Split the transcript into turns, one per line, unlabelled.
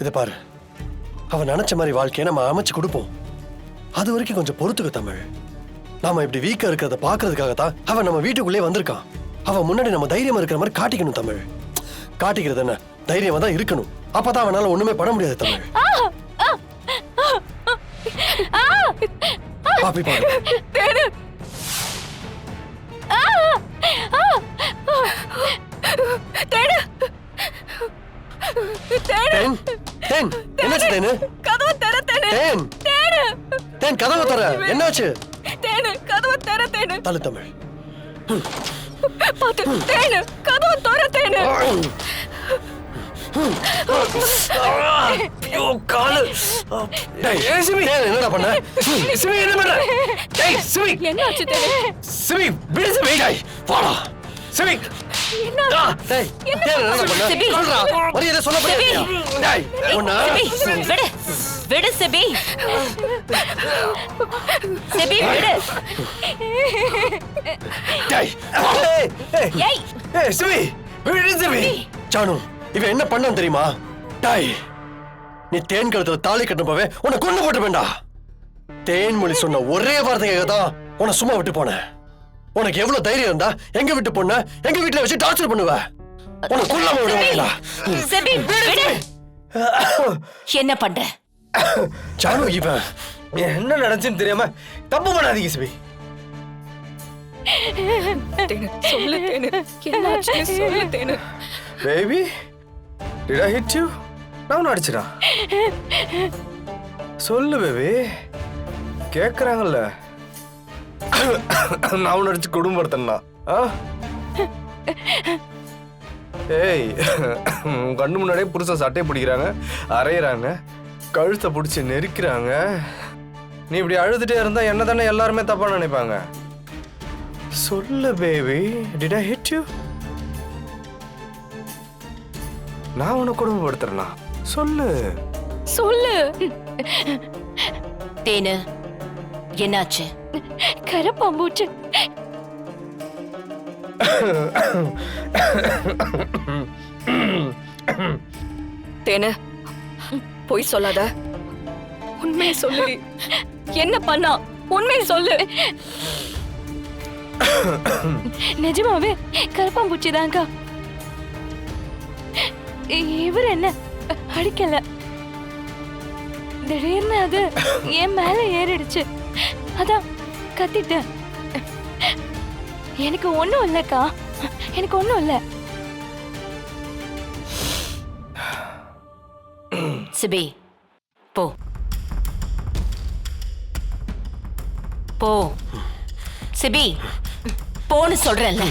இதை பாரு, அவன் நினைச்ச மாதிரி வாழ்க்கையை நம்ம அமைச்சு கொடுப்போம். அது வரைக்கும் கொஞ்சம் பொறுத்துக்க தமிழ். நாம இப்படி வீக்கா இருக்கிறத பாக்குறதுக்காக தான் அவன் நம்ம வீட்டுக்குள்ளே வந்திருக்கான். அவன் முன்னாடி நம்ம தைரியமா இருக்கிற மாதிரி காட்டிக்கணும் தமிழ். காட்டிக்கிறது என்ன, தைரியமா தான் இருக்கணும். அப்பதான் அவனால ஒண்ணுமே பண்ண முடியாது தமிழ். பாப்பி பாரு. என்னாச்சு தேனு?
கதவை தர தேனு.
தேன் கதவை தர. என்னாச்சு
தேனு? கதவை தர தேனு.
தள்ளு தமிழ்.
பாத்து தேனு, கதவை தர தேனு.
ஐயோ காலு. டேய் சிமி, என்னடா பண்ண? சிமி என்ன பண்ற? டேய் சிமி,
என்னாச்சு தேனு?
சிமி விடு சிமி. டேய் போடா சிமி.
என்ன?
டேய் என்னடா பண்ண? சொல்றா, மரியாதை சொல்ல போறியா? டேய் ஒண்ணா
விடு விடு சிபி. சிபி விடு.
டேய்
ஏய்
ஏய் சிமி விடு சிமி. சானு இவன் என்ன பண்ணான் தெரியுமா? டேய் நீ தேன் கழுத்துல தாலி கட்டப்பவே உன்னை கொண்டு போட்டு வேண்டா. தேன்மொழி சொன்ன ஒரே வார்த்தைக்காக தான் உன்னை சும்மா விட்டு போனேன். உனக்கு எவ்வளவு தைரியம் இருந்தா எங்க விட்டு போன எங்க வீட்டுல வச்சு டார்ச்சர் பண்ணுவ. உனக்கு கொல்லாம விட மாட்டேடா.
சிபி விடு. என்ன பண்ற?
சானு இவன் என்ன நடந்துச்சுன்னு தெரியாம தப்பு பண்ணாதீங்க சிபி.
தேனு சொல்லு தேனு, என்னாச்சு சொல்லு தேனு.
Baby, did I hit you? நான் அடிச்சடா. சொல்லு பேபி. கேக்குறாங்கல்ல. நான் அடிச்சு குடும்பப்படுத்தனா? ஏய், கண்ணு முன்னாடியே புருஷன் சட்டையை பிடிக்கிறாங்க, அரையிறாங்க, கழுத்தை பிடிச்சி நெரிக்கிறாங்க. நீ இப்படி அழுதுட்டே இருந்தா என்ன தானே எல்லாருமே தப்பா நினைப்பாங்க. சொல்லு baby, did I hit you? நான் உன்னை குடும்பப்படுத்துறேனா? சொல்லு
சொல்லு
தேனு, என்னாச்சு?
கரப்பாம்பூச்சு. தேனு பொய் சொல்லாத, உண்மையை சொல்லு. என்ன பண்ணா உண்மையை சொல்லு. நிஜமாவே கரப்பாம்பூச்சி தாங்க. இவர் என்ன அடிக்கல, திடீர்னு அது என் மேல ஏறிடுச்சு, அதான் கத்திட்டேன். எனக்கு ஒண்ணும் இல்லக்கா, எனக்கு ஒண்ணும் இல்ல.
சிபி போ போ. சிபி போன்னு சொல்றேன்ல.